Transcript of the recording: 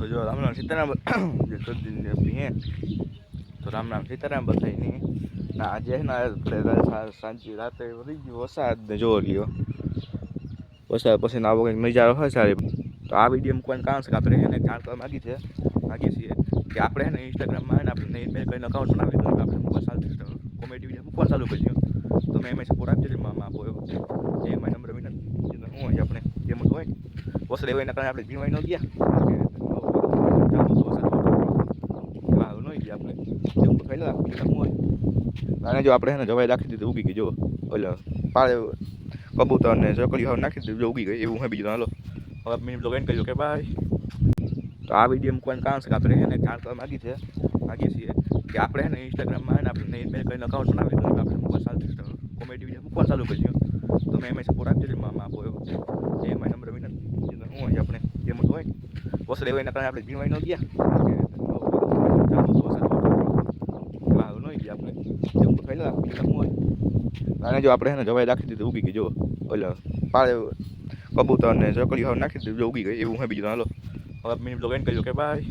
तो जो राम राम सीताराम जो कर दिन हैं तो राम राम सीताराम बताई नहीं ना आज है ना सांची रात वही वरसाद ने जो लियो वरसाद પછી ના આવો કંઈક નજારો હોય સારી તો આ વિડીયો મૂકવાનું કારણ છે કે આપણે એને જાણ કરવા માગીએ છીએ કે આપણે એને ઇન્સ્ટાગ્રામમાં એને આપણે મેં કરીને અકાઉન્ટ બનાવી દીધું આપણે મૂકવા ચાલુ કોમેડી વિડીયો મૂકવા ચાલુ કરી દો તો મેં એમાં સપોર્ટ આપજો મામા આપો એવો એ મારા નંબર વિના હું હોય આપણે જેમ હોય વસરે હોય એના કારણે આપણે જીવાઈ ન ગયા અને જો આપણે એને જવાઈ રાખી દીધું ઉગી ગઈ જો એટલે પાળે કબૂતર ને ચકલી હવે નાખી દીધું જો ઉગી ગઈ એવું હે બીજું હાલો હવે મિનિટ બ્લોગ એન્ડ કર્યો કે બાય તો આ વિડીયો મૂકવાનું કારણ છે કે આપણે એને જાણ કરવા માગીએ છીએ કે આપણે એને ઇન્સ્ટાગ્રામમાં એને આપણે મેં કરીને અકાઉન્ટ બનાવી દીધું આપણે મૂકવા ચાલુ કોમેડી વિડીયો મૂકવા ચાલુ કરી દો તો મેં એમાં સપોર્ટ આપજો મામા આપો એવો એ મારા નંબર વિના હું હોય આપણે જેમ હોય વસરે હોય એના કારણે આપણે જીવાઈ ન ગયા અને જો આપણે એને જવાઈ રાખી દીધું ઉગી ગઈ જો એટલે પાળે કબૂતર ને ચકલી હવે નાખી દીધું જો ઉગી ગઈ એવું હે બીજું હાલો હવે મિનિટ બ્લોગ એન્ડ કર્યો કે બાય